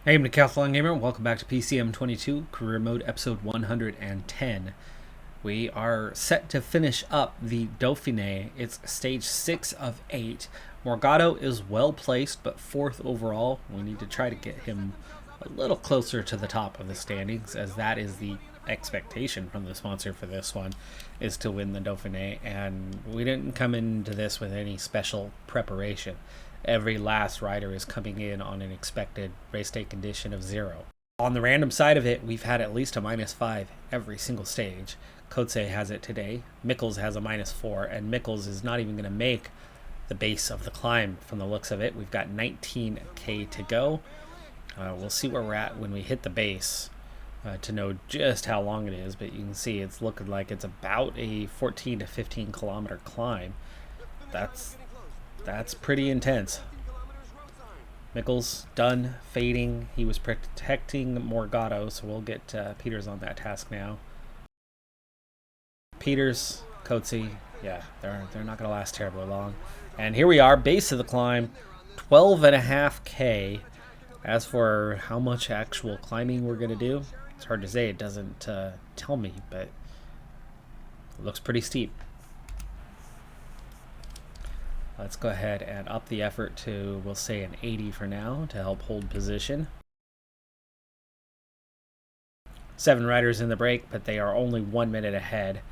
Hey, I'm Decathlon Gamer. Welcome back to PCM22 Career Mode Episode 110. We are set to finish up the Dauphine. It's stage 6 of 8. Morgado is well placed, but 4th overall. We need to try to get him a little closer to the top of the standings, as that is the expectation from the sponsor for this one, is to win the Dauphine. And we didn't come into this with any special preparation. Every last rider is coming in on an expected race day condition of 0. On the random side of it, we've had at least a -5 every single stage. Kotze has it today. Mikkels has a -4, and Mikkels is not even going to make the base of the climb from the looks of it. We've got 19k to go. We'll see where we're at when we hit the base to know just how long it is, but you can see it's looking like it's about a 14 to 15 kilometer climb. That's pretty intense. Mikkels done fading. He was protecting Morgado, so we'll get Peters on that task now. Peters, Kotze, yeah, they're not going to last terribly long. And here we are, base of the climb, 12.5k. As for how much actual climbing we're going to do, it's hard to say. It doesn't tell me, but it looks pretty steep. Let's go ahead and up the effort to, we'll say, an 80 for now to help hold position. 7 riders in the break, but they are only 1 minute ahead.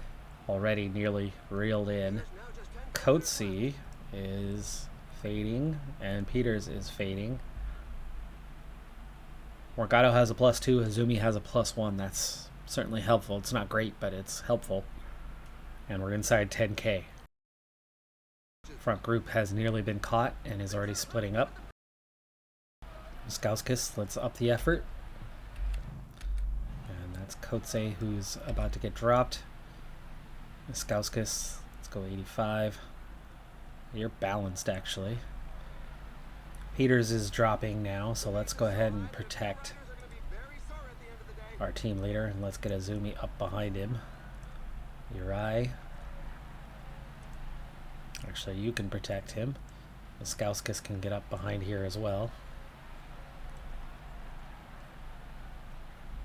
Already nearly reeled in. Kotze is fading, and Peters is fading. Morgado has a +2, Azumi has a +1. That's certainly helpful. It's not great, but it's helpful. And we're inside 10k. Front group has nearly been caught and is already splitting up. Skauskis, let's up the effort. And that's Kotze, who's about to get dropped. Skauskis, let's go 85. You're balanced, actually. Peters is dropping now, so let's go ahead and protect our team leader, and let's get Azumi up behind him. Uri. Actually, you can protect him. Skauskis can get up behind here as well.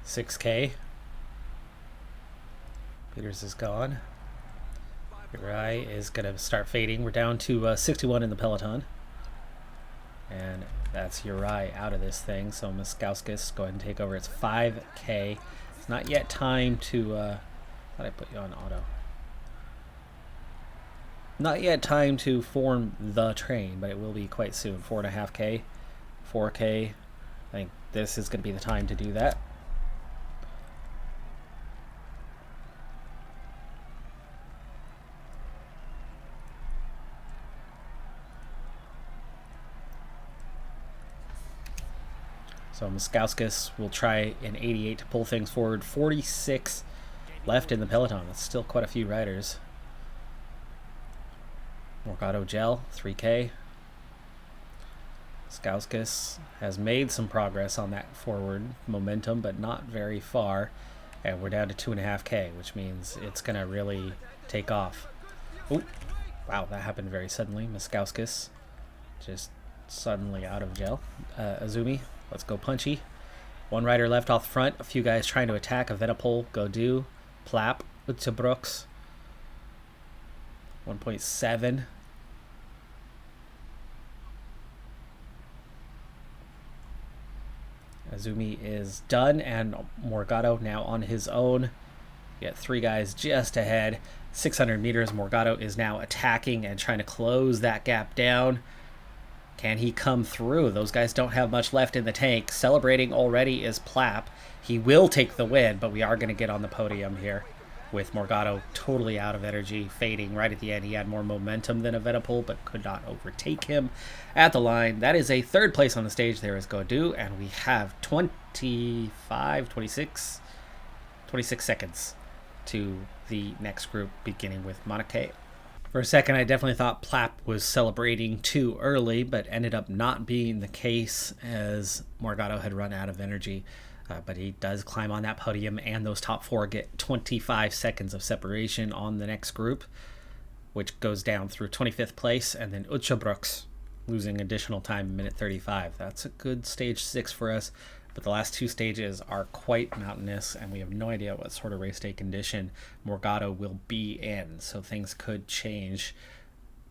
6k. Peters is gone. Uri is going to start fading. We're down to 61 in the Peloton. And that's Uri out of this thing. So Skauskis go ahead and take over. It's 5k. It's not yet time to... I thought I put you on auto. Not yet time to form the train, but it will be quite soon. 4.5k, 4k. I think this is going to be the time to do that. So Skauskis will try an 88 to pull things forward. 46 left in the Peloton. That's still quite a few riders. Morgado Gel, 3k. Skauskis has made some progress on that forward momentum, but not very far. And we're down to 2.5k, which means it's going to really take off. Oh, wow, that happened very suddenly. Skauskis just suddenly out of gel. Azumi, let's go punchy. 1 rider left off the front. A few guys trying to attack. Evenepoel, Godu, Plap, Utsabrooks. 1.7. Azumi is done, and Morgado now on his own. We got 3 guys just ahead. 600 meters. Morgado is now attacking and trying to close that gap down. Can he come through? Those guys don't have much left in the tank. Celebrating already is Plap. He will take the win, but we are going to get on the podium here with Morgado totally out of energy, fading right at the end. He had more momentum than Evenepoel, but could not overtake him at the line. That is a 3rd place on the stage. There is Godu, and we have 26 seconds to the next group, beginning with Monaco. For a second, I definitely thought Plap was celebrating too early, but ended up not being the case as Morgado had run out of energy. But he does climb on that podium, and those top 4 get 25 seconds of separation on the next group, which goes down through 25th place, and then Utsabrooks losing additional time, minute 35. That's a good stage 6 for us, but the last two stages are quite mountainous, and we have no idea what sort of race day condition Morgado will be in, so things could change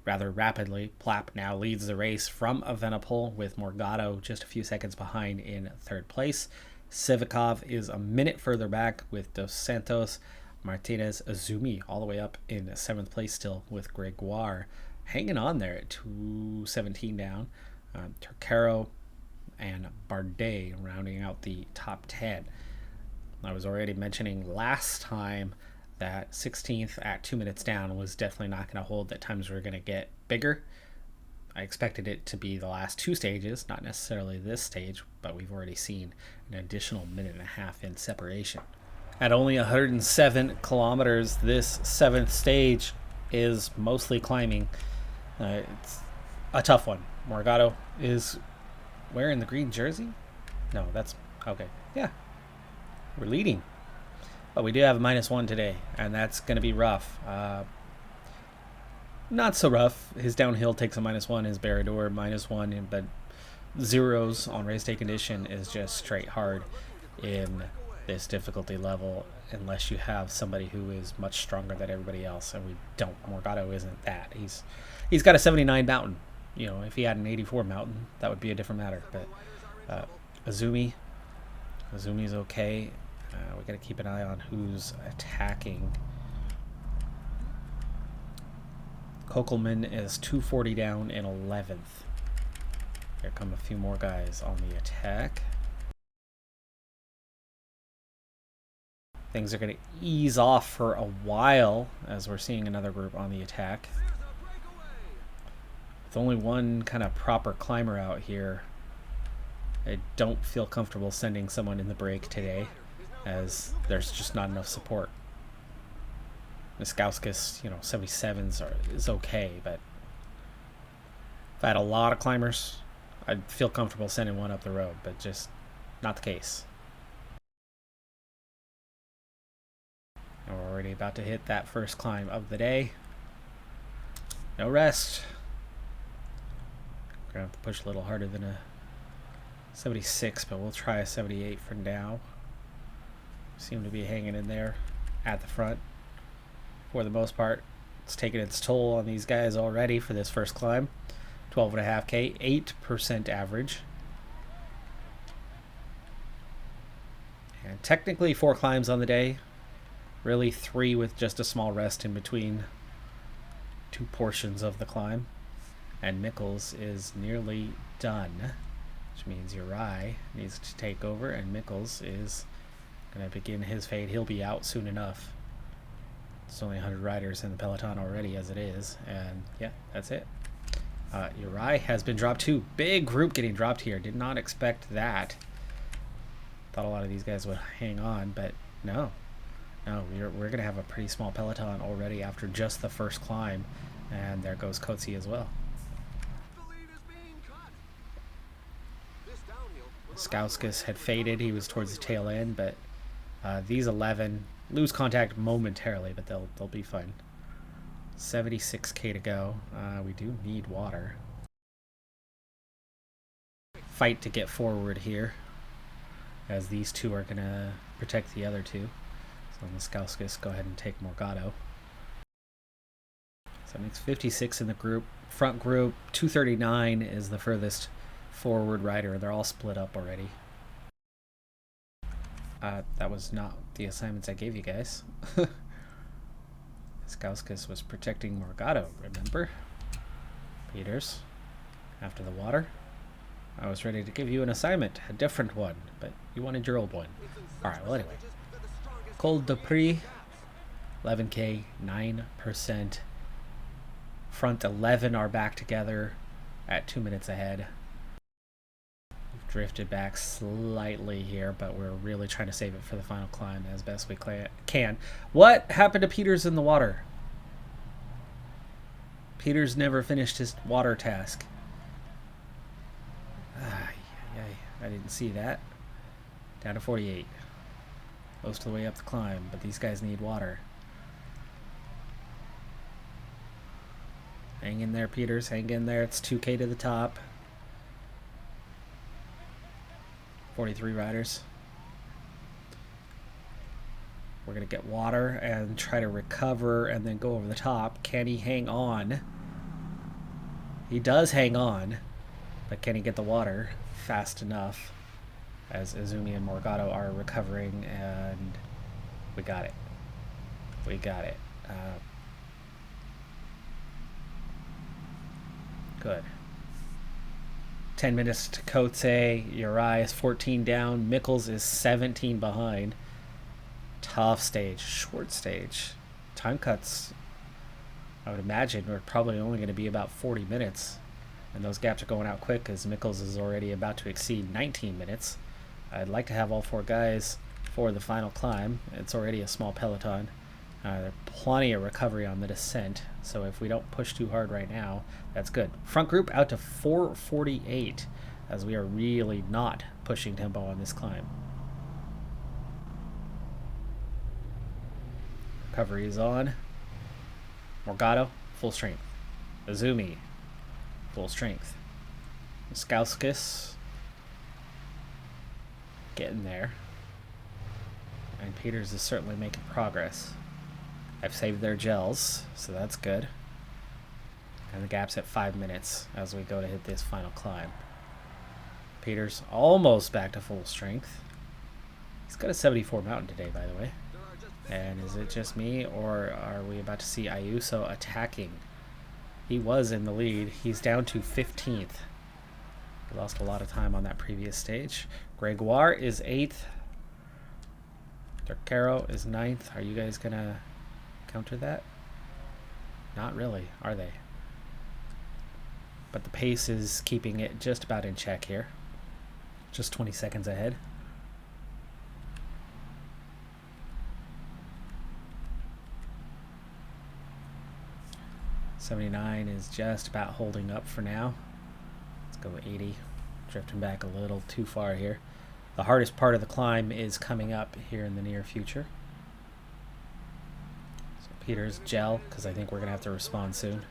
rather rapidly. Plapp now leads the race from Evenepoel, with Morgado just a few seconds behind in third place. Sivikov is a minute further back with Dos Santos. Martinez Azumi all the way up in 7th place still, with Gregoire hanging on there at 2:17 down. Turcaro and Bardet rounding out the top 10. I was already mentioning last time that 16th at 2 minutes down was definitely not going to hold, that times were going to get bigger. I expected it to be the last two stages, not necessarily this stage, but we've already seen an additional minute and a half in separation. At only 107 kilometers, this 7th stage is mostly climbing. It's a tough one. Morgado is wearing the green jersey? No, that's okay. Yeah, we're leading. But we do have a -1 today, and that's going to be rough. Not so rough. His downhill takes a -1, his Barrador -1, but zeros on race day condition is just straight hard in this difficulty level, unless you have somebody who is much stronger than everybody else, and we don't. Morgado isn't that. He's got a 79 mountain. You know, if he had an 84 mountain, that would be a different matter. But Azumi's okay. We got to keep an eye on who's attacking. Kokelman is 240 down in 11th. Here come a few more guys on the attack. Things are going to ease off for a while as we're seeing another group on the attack. With only one kind of proper climber out here, I don't feel comfortable sending someone in the break today, as there's just not enough support. Miskowskis, 77s is okay, but if I had a lot of climbers, I'd feel comfortable sending one up the road, but just not the case. And we're already about to hit that first climb of the day. No rest. We're going to have to push a little harder than a 76, but we'll try a 78 for now. Seem to be hanging in there at the front for the most part. It's taking its toll on these guys already for this first climb. 12.5K, 8% average. And technically 4 climbs on the day. Really 3 with just a small rest in between 2 portions of the climb. And Mikkels is nearly done, which means Uri needs to take over, and Mikkels is going to begin his fade. He'll be out soon enough. It's only 100 riders in the Peloton already as it is, and yeah, that's it. Uri has been dropped too. Big group getting dropped here. Did not expect that. Thought a lot of these guys would hang on, but no. No, we're going to have a pretty small Peloton already after just the first climb, and there goes Coetzee as well. Skouskis had faded. He was towards the tail end, but these 11 lose contact momentarily, but they'll be fine. 76K to go. We do need water. Fight to get forward here, as these two are going to protect the other two. So Miskowskis, go ahead and take Morgado. So that makes 56 in the group. Front group, 239 is the furthest forward rider. They're all split up already. That was not the assignments I gave you guys. Miskowskis was protecting Morgado, remember? Peters, after the water. I was ready to give you an assignment, a different one, but you wanted your old one. Alright, well anyway. Col de Prix, 11K, 9%. Front 11 are back together at 2 minutes ahead. We've drifted back slightly here, but we're really trying to save it for the final climb as best we can. What happened to Peters in the water? Peters never finished his water task. I didn't see that. Down to 48. Most of the way up the climb, but these guys need water. Hang in there, Peters. Hang in there. It's 2K to the top. 43 riders. We're going to get water and try to recover and then go over the top. Can he hang on? He does hang on, but can he get the water fast enough as Izumi and Morgado are recovering? And we got it. We got it. Good. 10 minutes to Kote. Uri is 14 down. Mikkels is 17 behind. Tough stage. Short stage. Time cuts, I would imagine, are probably only going to be about 40 minutes. And those gaps are going out quick because Mikkels is already about to exceed 19 minutes. I'd like to have all 4 guys for the final climb. It's already a small peloton. There's plenty of recovery on the descent, so if we don't push too hard right now, that's good. Front group out to 4:48, as we are really not pushing tempo on this climb. Recovery is on. Morgado, full strength. Izumi, full strength. Skauskis, getting there. And Peters is certainly making progress. I've saved their gels, so that's good. And the gap's at 5 minutes as we go to hit this final climb. Peters almost back to full strength. He's got a 74 mountain today, by the way. And is it just me, or are we about to see Ayuso attacking? He was in the lead. He's down to 15th. He lost a lot of time on that previous stage. Gregoire is 8th. Turcaro is 9th. Are you guys going to counter that? Not really, are they? But the pace is keeping it just about in check here. Just 20 seconds ahead. '79 is just about holding up for now. Let's go 80. Drifting back a little too far here. The hardest part of the climb is coming up here in the near future. So Peters, gel, because I think we're going to have to respond soon.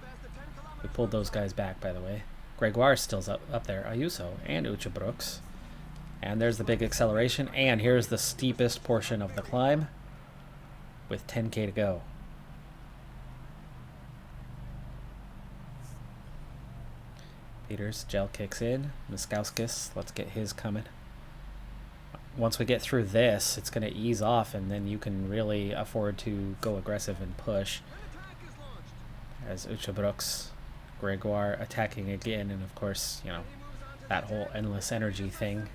We pulled those guys back, by the way. Gregoire still's up there. Ayuso and Uchabrooks. And there's the big acceleration. And here's the steepest portion of the climb with 10K to go. Peters, gel kicks in. Miskauskis, let's get his coming. Once we get through this, it's going to ease off, and then you can really afford to go aggressive and push. As Uchabrooks, Gregoire attacking again, and of course, you know, that whole endless energy thing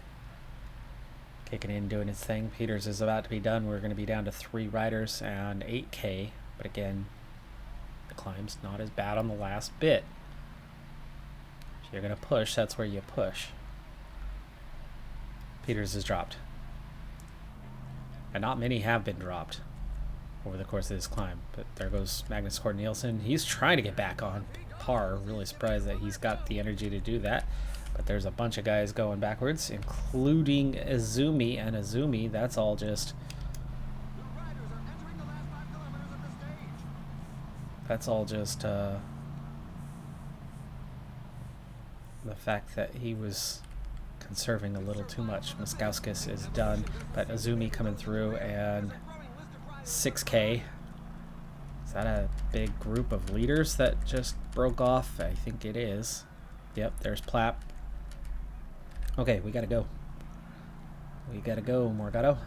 kicking in, doing its thing. Peters is about to be done. We're going to be down to 3 riders and 8K, but again, the climb's not as bad on the last bit. If you're going to push, that's where you push. Peters is dropped. And not many have been dropped over the course of this climb. But there goes Magnus Cort Nielsen. He's trying to get back on par. Really surprised that he's got the energy to do that. But there's a bunch of guys going backwards, including Izumi. And Izumi, that's all just... That's all just... the fact that he was conserving a little too much. Miskauskis is done, but Izumi coming through, and 6K. Is that a big group of leaders that just broke off? I think it is. Yep, there's Plapp. Okay, we gotta go. We gotta go, Morgado.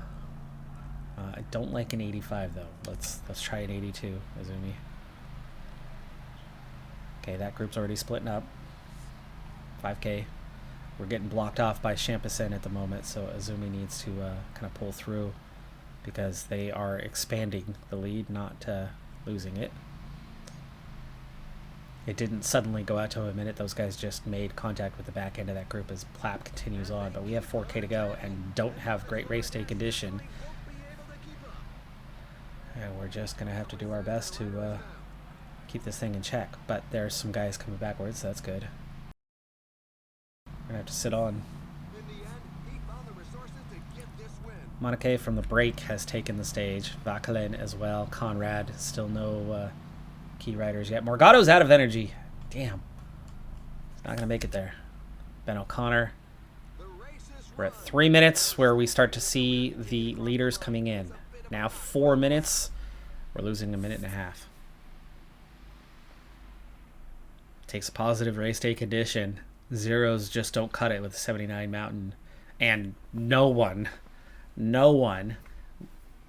I don't like an 85 though. Let's try an 82, Izumi. Okay, that group's already splitting up. 5K. We're getting blocked off by Champison at the moment, so Izumi needs to kind of pull through because they are expanding the lead, not losing it. It didn't suddenly go out to a minute. Those guys just made contact with the back end of that group as Plapp continues on, but we have 4K to go and don't have great race day condition. And we're just going to have to do our best to keep this thing in check, but there's some guys coming backwards, so that's good. We're going to have to sit on. Monake from the break has taken the stage. Vacalin as well. Conrad, still no key riders yet. Morgado's out of energy. Damn. He's not going to make it there. Ben O'Connor. We're at 3 minutes where we start to see the leaders coming in. Now 4 minutes. We're losing a minute and a half. Takes a positive race day condition. Zeros just don't cut it with 79 Mountain. And no one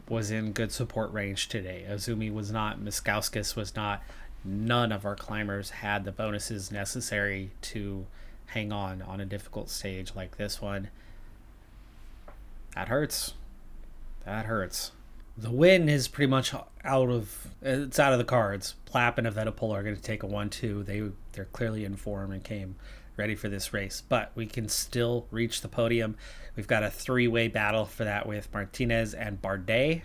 was in good support range today. Azumi was not. Miskowskis was not. None of our climbers had the bonuses necessary to hang on a difficult stage like this one. That hurts. That hurts. The win is pretty much out of the cards. Plapp and Evenepoel are going to take a 1-2. They're clearly in form and came ready for this race, but we can still reach the podium. We've got a 3-way battle for that with Martinez and Bardet.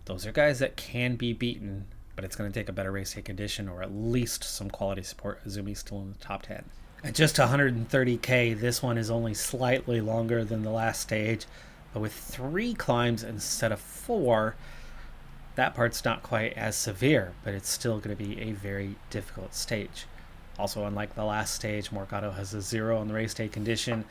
Those are guys that can be beaten, but it's going to take a better race day condition or at least some quality support. Azumi's still in the top 10. At just 130k, this one is only slightly longer than the last stage, but with 3 climbs instead of 4, that part's not quite as severe, but it's still going to be a very difficult stage. Also, unlike the last stage, Morgado has a 0 on the race day condition,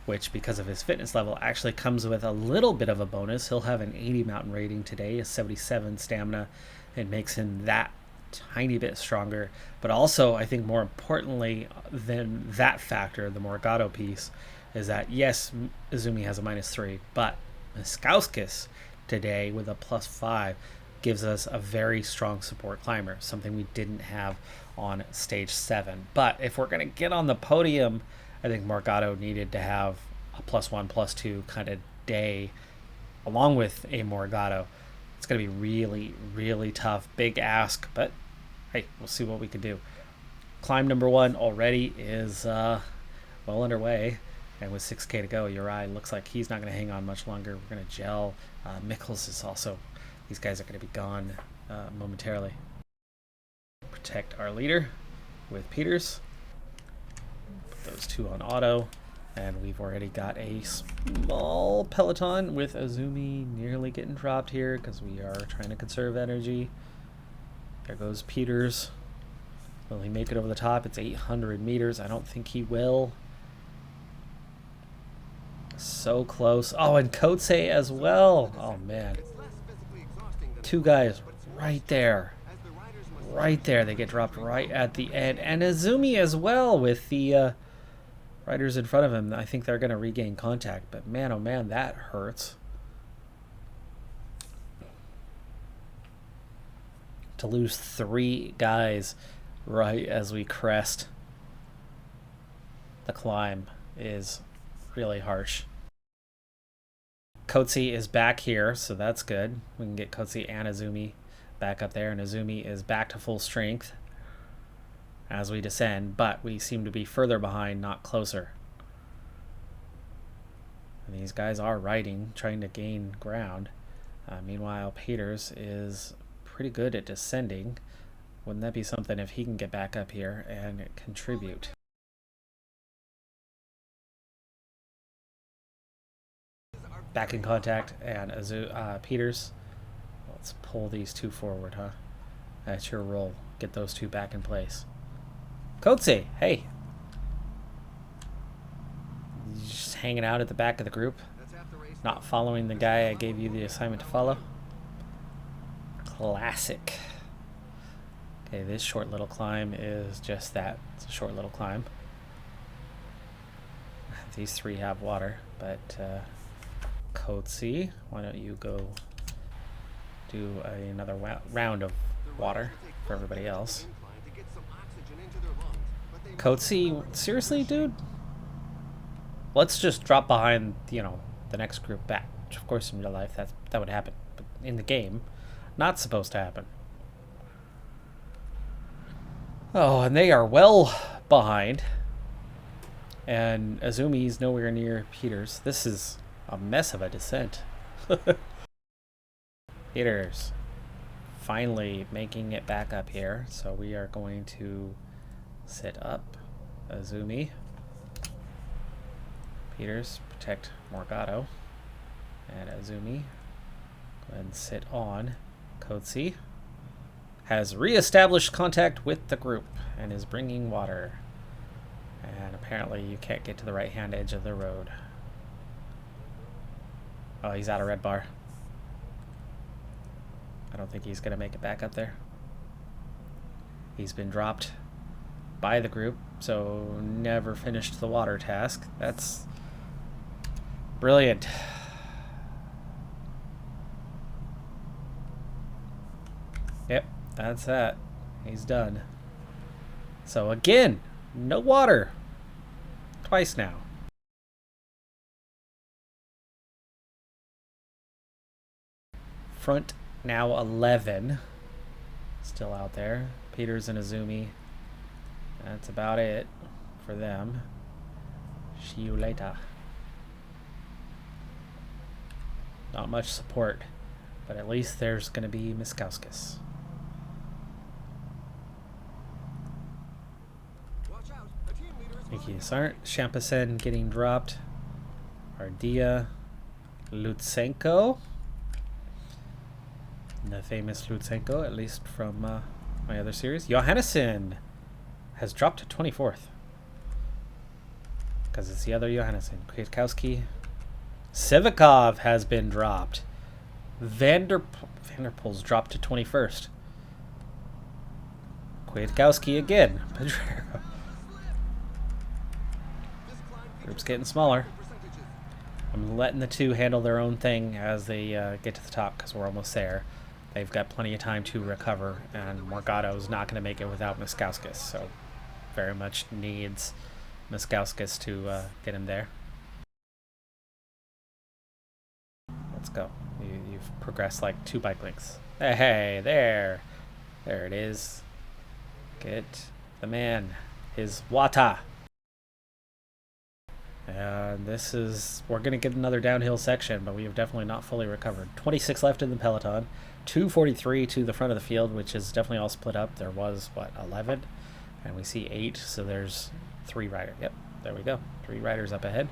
which, because of his fitness level, actually comes with a little bit of a bonus. He'll have an 80 mountain rating today, a 77 stamina. It makes him that tiny bit stronger. But also, I think more importantly than that factor, the Morgado piece, is that, yes, Azumi has a -3, but Miskowskis today with a +5 gives us a very strong support climber, something we didn't have on stage 7. But if we're going to get on the podium, I think Morgado needed to have a +1, +2 kind of day along with a Morgado. It's going to be really, really tough. Big ask, but hey, we'll see what we can do. Climb number 1 already is well underway. And with 6k to go, Uri looks like he's not going to hang on much longer. We're going to gel. Mikkels is also, these guys are going to be gone momentarily. Protect our leader with Peters. Put those 2 on auto. And we've already got a small Peloton with Azumi nearly getting dropped here because we are trying to conserve energy. There goes Peters. Will he make it over the top? It's 800 meters. I don't think he will. So close. Oh, and Kotze as well. Oh, man. 2 guys right there. Right there. They get dropped right at the end. And Azumi as well with the riders in front of him. I think they're going to regain contact. But man, oh man, that hurts. To lose 3 guys right as we crest the climb is really harsh. Kotze is back here, so that's good. We can get Kotze and Azumi back up there, and Azumi is back to full strength as we descend, but we seem to be further behind, not closer. And these guys are riding, trying to gain ground. Meanwhile, Peters is pretty good at descending. Wouldn't that be something if he can get back up here and contribute? Back in contact, and Peters. Let's pull these 2 forward, huh? That's your role. Get those 2 back in place. Kotze, hey. You just hanging out at the back of the group? Not following the guy I gave you the assignment to follow? Classic. Okay, this short little climb is just that. It's a short little climb. These 3 have water, but Kotze, why don't you go do another round of water for everybody else? Kotze, seriously, dude? Let's just drop behind, the next group back. Which, of course, in real life, that would happen. But in the game, not supposed to happen. Oh, and they are well behind. And Azumi's nowhere near Peters. This is a mess of a descent. Peters finally making it back up here. So we are going to sit up Azumi. Peters, protect Morgado. And Azumi, go ahead and sit on Kotze. has re-established contact with the group and is bringing water. And apparently you can't get to the right-hand edge of the road. Oh, he's out of red bar. I don't think he's going to make it back up there. He's been dropped by the group, so never finished the water task. That's brilliant. Yep, that's that. He's done. So again, no water. Twice now. Front now 11. Still out there. Peters and Azumi. That's about it for them. See you later. Not much support, but at least there's going to be Miskowskis. Thank you, Sergeant. Shampison getting dropped. Ardia. Lutsenko. The famous Lutsenko, at least from my other series. Johannesson has dropped to 24th. Because it's the other Johannesson. Kwiatkowski. Sivikov has been dropped. Vanderpool's dropped to 21st. Kwiatkowski again. Group's getting smaller. I'm letting the two handle their own thing as they get to the top because we're almost there. They've got plenty of time to recover, and Morgado's not going to make it without Miskowskis, so very much needs Miskowskis to get him there. Let's go. You've progressed like 2 bike lengths. Hey, there. There it is. Get the man. His Wata. And this is, we're going to get another downhill section, but we have definitely not fully recovered. 26 left in the peloton, 243 to the front of the field, which is definitely all split up. There was, what, 11? And we see 8, so there's 3 riders. Yep, there we go. 3 riders up ahead.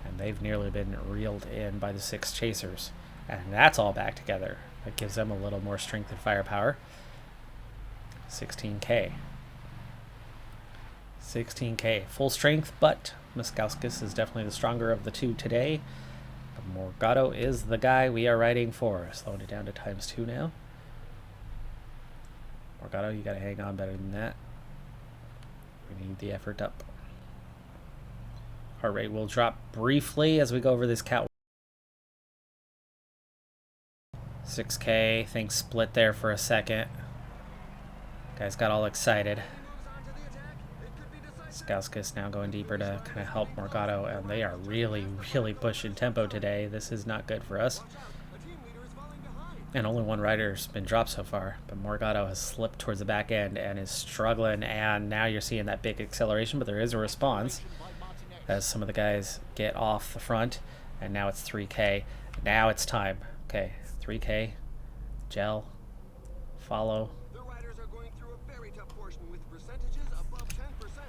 And they've nearly been reeled in by the 6 chasers. And that's all back together. That gives them a little more strength and firepower. 16K. 16K. Full strength, but Miskowskis is definitely the stronger of the two today. But Morgado is the guy we are riding for. Slowing it down to ×2 now. Morgado, you got to hang on better than that. We need the effort up. Heart rate will drop briefly as we go over this catwalk. 6K. Things split there for a second. Guys got all excited. Skouskis now going deeper to kind of help Morgado, and they are really, really pushing tempo today. This is not good for us. And only 1 rider's been dropped so far, but Morgado has slipped towards the back end and is struggling, and now you're seeing that big acceleration, but there is a response as some of the guys get off the front, and now it's 3K. Now it's time. Okay, 3K, gel, follow.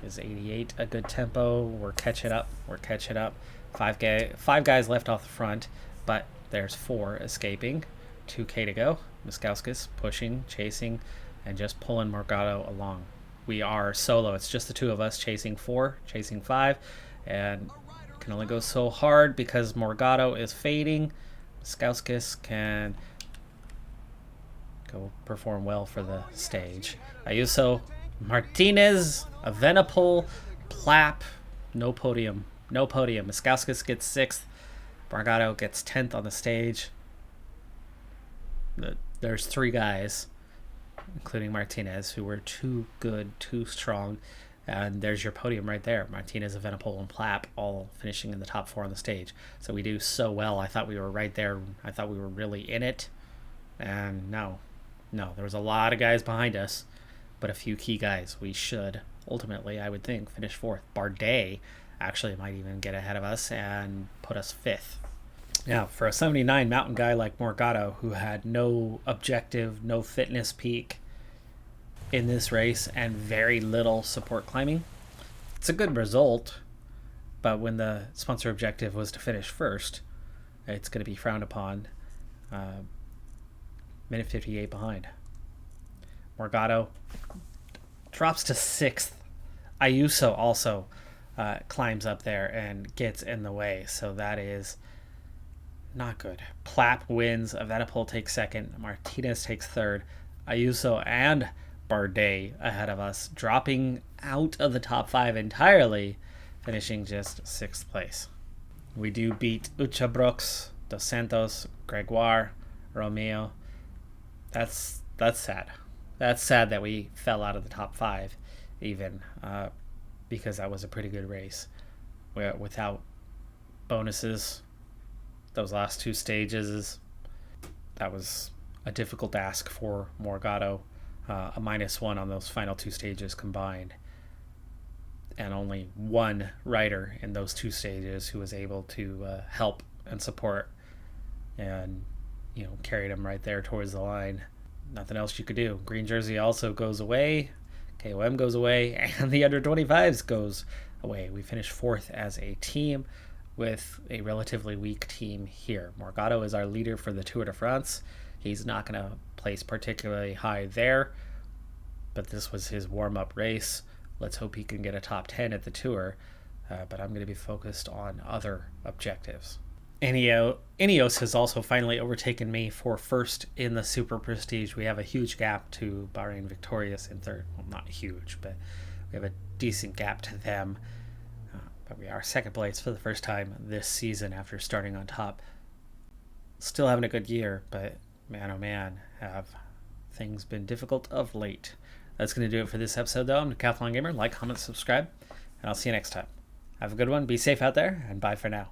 Is 88 a good tempo? We're catching up. We're catching up. 5 guys left off the front, but there's 4 escaping. 2K to go. Miskowskis pushing, chasing, and just pulling Morgado along. We are solo. It's just the 2 of us chasing 4, chasing 5, and can only go so hard because Morgado is fading. Miskowskis can go perform well for the stage. Ayuso, Martinez, Evenepoel, Plapp, no podium. No podium. Miskowskis gets 6th. Morgado gets 10th on the stage. There's 3 guys, including Martinez, who were too good, too strong. And there's your podium right there. Martinez, Evenepoel, and Plapp all finishing in the top 4 on the stage. So we do so well. I thought we were right there. I thought we were really in it. And no, there was a lot of guys behind us, but a few key guys. We should ultimately, I would think, finish 4th. Bardet actually might even get ahead of us and put us 5th. Now, for a 79 mountain guy like Morgado, who had no objective, no fitness peak in this race, and very little support climbing, it's a good result. But when the sponsor objective was to finish 1st, it's going to be frowned upon. Minute 58 behind. Morgado drops to 6th. Ayuso also climbs up there and gets in the way, so that is not good. Plapp wins. Evenepoel takes 2nd. Martinez takes 3rd. Ayuso and Bardet ahead of us, dropping out of the top 5 entirely, finishing just 6th place. We do beat Uchabrooks, Dos Santos, Gregoire, Romeo. That's sad. That's sad that we fell out of the top 5 even, because that was a pretty good race. Without bonuses, those last 2 stages, that was a difficult ask for Morgado. A -1 on those final 2 stages combined. And only one rider in those 2 stages who was able to help and support and, carried him right there towards the line. Nothing else you could do. Green jersey also goes away. KOM goes away. And the under 25s goes away. We finished 4th as a team with a relatively weak team here. Morgado is our leader for the Tour de France. He's not going to place particularly high there, but this was his warm-up race. Let's hope he can get a top 10 at the Tour, but I'm going to be focused on other objectives. Ineos has also finally overtaken me for 1st in the Super Prestige. We have a huge gap to Bahrain Victorious in 3rd. Well, not huge, but we have a decent gap to them. But we are 2nd place for the first time this season after starting on top. Still having a good year, but man, oh man, have things been difficult of late. That's going to do it for this episode, though. I'm Decathlon Gamer. Like, comment, subscribe, and I'll see you next time. Have a good one. Be safe out there, and bye for now.